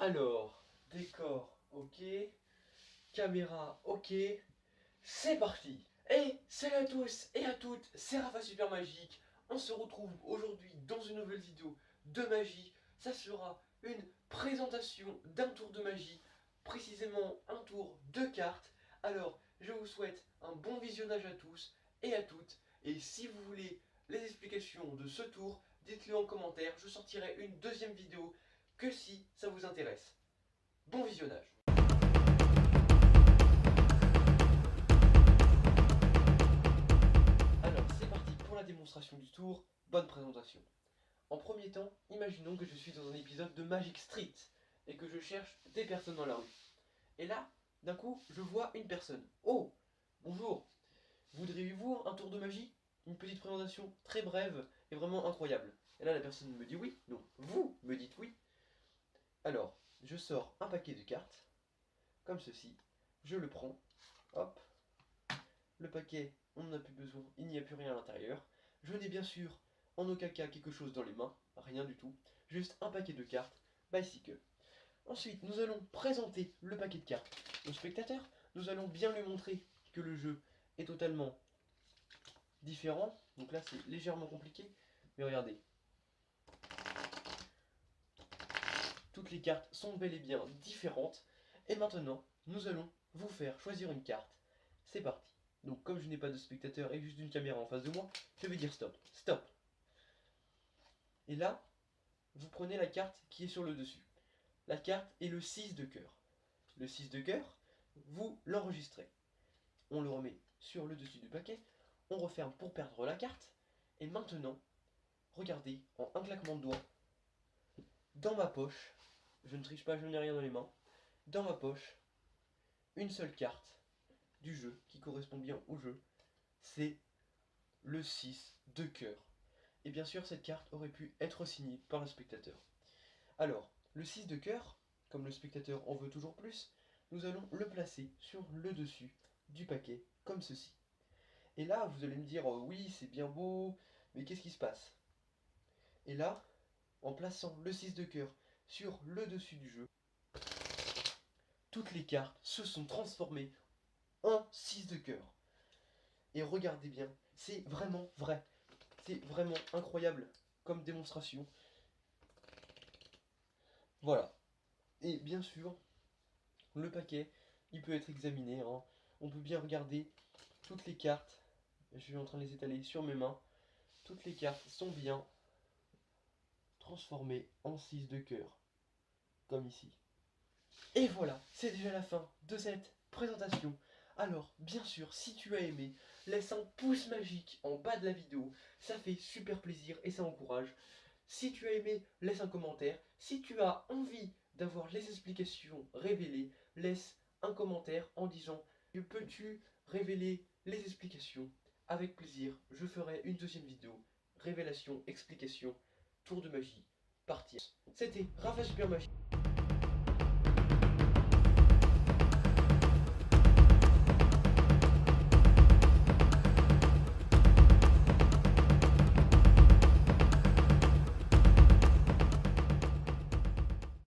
Alors, décor, ok. Caméra, ok. C'est parti. Et salut à tous et à toutes, c'est Rafa Super Magique. On se retrouve aujourd'hui dans une nouvelle vidéo de magie. Ça sera une présentation d'un tour de magie, précisément un tour de cartes. Alors, je vous souhaite un bon visionnage à tous et à toutes. Et si vous voulez les explications de ce tour, dites-le en commentaire. Je sortirai une deuxième vidéo que si ça vous intéresse. Bon visionnage. Alors, c'est parti pour la démonstration du tour. Bonne présentation. En premier temps, imaginons que je suis dans un épisode de Magic Street et que je cherche des personnes dans la rue. Et là, d'un coup, je vois une personne. Oh, bonjour. Voudriez-vous un tour de magie? Une petite présentation très brève et vraiment incroyable. Et là, la personne me dit oui. Non, vous me dites oui. Alors, je sors un paquet de cartes, comme ceci. Je le prends. Hop. Le paquet, on n'en a plus besoin, il n'y a plus rien à l'intérieur. Je n'ai bien sûr en aucun cas quelque chose dans les mains, rien du tout. Juste un paquet de cartes, bicycle. Ensuite, nous allons présenter le paquet de cartes au spectateur. Nous allons bien lui montrer que le jeu est totalement différent. Donc là, c'est légèrement compliqué, mais regardez. Toutes les cartes sont bel et bien différentes. Et maintenant, nous allons vous faire choisir une carte. C'est parti. Donc comme je n'ai pas de spectateur et juste une caméra en face de moi, je vais dire stop. Stop. Et là, vous prenez la carte qui est sur le dessus. La carte est le 6 de cœur. Le 6 de cœur, vous l'enregistrez. On le remet sur le dessus du paquet. On referme pour perdre la carte. Et maintenant, regardez, en un claquement de doigts, dans ma poche, je ne triche pas, je n'ai rien dans les mains, dans ma poche, une seule carte du jeu qui correspond bien au jeu, c'est le 6 de cœur. Et bien sûr, cette carte aurait pu être signée par le spectateur. Alors, le 6 de cœur, comme le spectateur en veut toujours plus, nous allons le placer sur le dessus du paquet, comme ceci. Et là, vous allez me dire, oui, c'est bien beau, mais qu'est-ce qui se passe? Et là, en plaçant le 6 de cœur sur le dessus du jeu, toutes les cartes se sont transformées en 6 de cœur. Et regardez bien, c'est vraiment vrai. C'est vraiment incroyable comme démonstration. Voilà. Et bien sûr, le paquet, il peut être examiné. Hein. On peut bien regarder toutes les cartes. Je suis en train de les étaler sur mes mains. Toutes les cartes sont bien transformées en 6 de cœur. Comme ici. Et voilà, c'est déjà la fin de cette présentation. Alors, bien sûr, si tu as aimé, laisse un pouce magique en bas de la vidéo. Ça fait super plaisir et ça encourage. Si tu as aimé, laisse un commentaire. Si tu as envie d'avoir les explications révélées, laisse un commentaire en disant que peux-tu révéler les explications. Avec plaisir, je ferai une deuxième vidéo. Révélation, explication, tour de magie, partie. C'était Rafa Super Magie.